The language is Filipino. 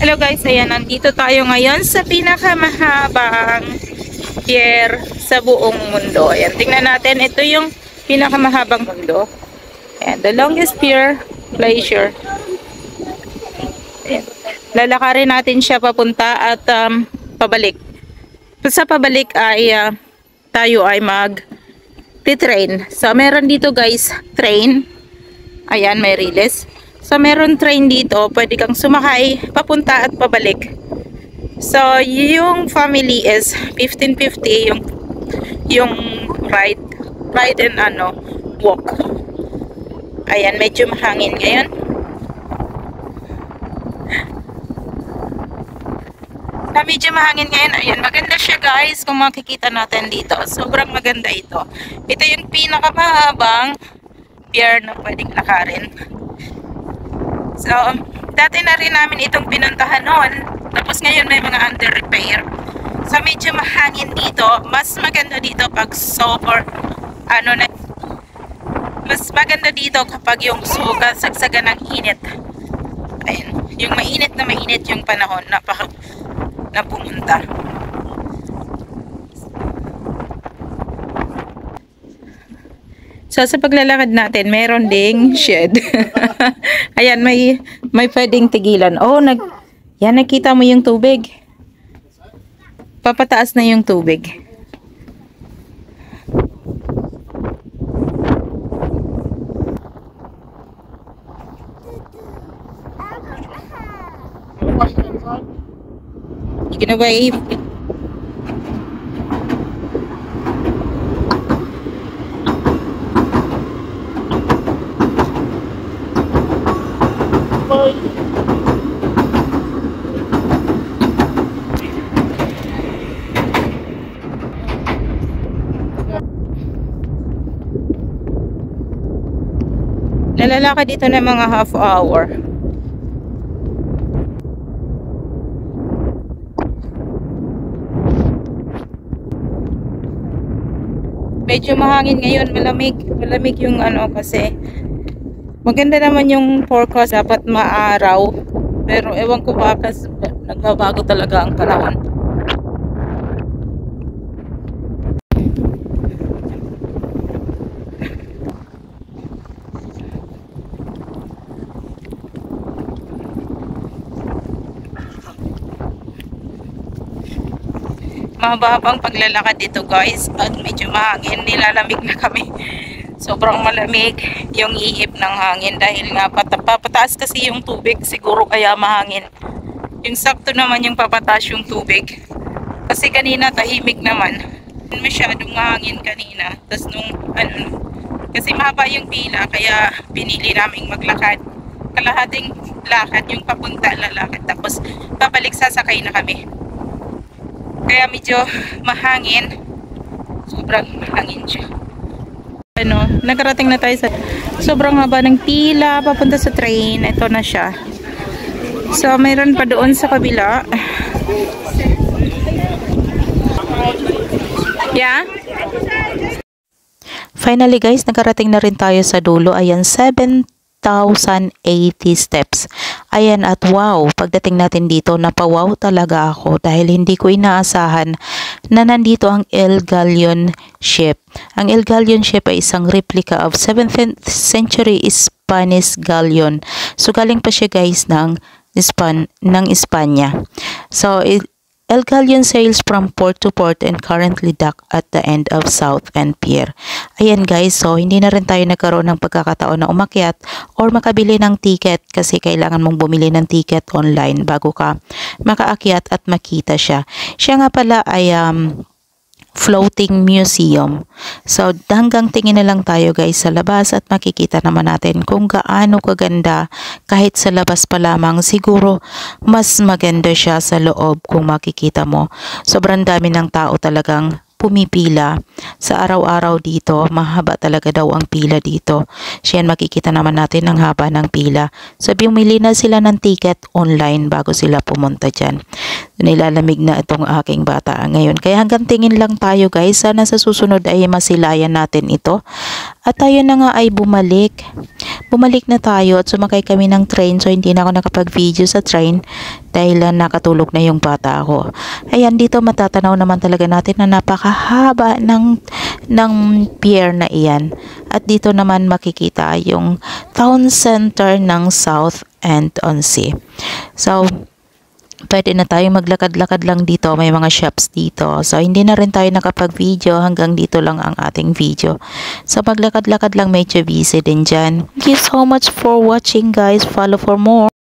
Hello guys, ayan, nandito tayo ngayon sa pinakamahabang pier sa buong mundo. Ayan, tingnan natin, ito yung pinakamahabang mundo. Ayan, the longest pier, Glacier. Ayan. Lalakarin natin siya papunta at pabalik. Sa pabalik ay tayo ay mag-train. So, meron dito guys, train. Ayan, may riles. So, meron train dito. Pwede kang sumakay, papunta at pabalik. So, yung family is 1550 yung ride and walk. Ayan, medyo mahangin ngayon. Medyo mahangin ngayon. Ayan, maganda siya guys kung makikita natin dito. Sobrang maganda ito. Ito yung pinakamahabang pier na pwedeng lakarin. So, dati na rin namin itong pinuntahan noon. Tapos ngayon may mga under repair. So, medyo mahangin dito. Mas maganda dito pag mas maganda dito kapag yung sagsagan ng init. Ayan, yung mainit yung panahon na pumunta. So, sa paglalakad natin, meron ding shed. Ayan, may pwedeng tigilan. Oh, yan, nakita mo yung tubig. Papataas na yung tubig. You gonna wave? Nalalakad dito ng mga half hour. Medyo mahangin ngayon, malamig yung kasi maganda naman yung forecast, dapat maaraw, pero ewan ko ba kasi nagbabago talaga ang panahon. Mahabang paglalakad dito guys at medyo mahangin, nilalamig na kami. Sobrang malamig yung ihip ng hangin dahil nga papataas kasi yung tubig, siguro kaya mahangin. Yung sakto naman yung papataas yung tubig. Kasi kanina tahimik naman. Masyadong mahangin kanina. Tapos kasi mahaba yung pila kaya pinili naming maglakad. Kalahating lakad yung papunta lalakad. Tapos papalik sasakay na kami. Kaya medyo mahangin. Sobrang mahangin siya. Nakarating na tayo sa sobrang haba ng pila papunta sa train. Ito na siya. So, mayroon pa doon sa kabila. Yeah? Finally guys, nakarating na rin tayo sa dulo. Ayan, 7,080 steps. Ayan, at wow, pagdating natin dito, napawaw talaga ako dahil hindi ko inaasahan na nandito ang El Galleon ship. Ang El Galleon ship ay isang replica of 7th century Spanish galleon. So, galing pa siya guys ng Espanya. So, El Galleon sails from port to port and currently docked at the end of South End Pier. Ayan guys, so hindi na rin tayo nagkaroon ng pagkakataon na umakyat or makabili ng ticket kasi kailangan mong bumili ng ticket online bago ka makaakyat at makita siya. Siya nga pala ay floating museum. So, hanggang tingin na lang tayo guys sa labas at makikita naman natin kung gaano kaganda. Kahit sa labas pa lamang, siguro mas maganda siya sa loob kung makikita mo. Sobrang dami ng tao talagang pumipila sa araw-araw dito. Mahaba talaga daw ang pila dito. Siyan, makikita naman natin ang haba ng pila. So, bumili na sila ng ticket online bago sila pumunta dyan. nilalamig na itong aking bata ngayon. Kaya hanggang tingin lang tayo guys. Sana sa susunod ay masilayan natin ito. At tayo na nga ay bumalik. Bumalik na tayo at sumakay kami ng train. So hindi na ako nakapag-video sa train dahil nakatulog na yung bata ako. Ayan, dito matatanaw naman talaga natin na napakahaba ng pier na iyan. At dito naman makikita yung town center ng South End-on-Sea. So pwede na tayo maglakad-lakad lang dito. May mga shops dito. So, hindi na rin tayo nakapag-video. Hanggang dito lang ang ating video. So, maglakad-lakad lang, medyo busy din dyan. Thank you so much for watching guys. Follow for more.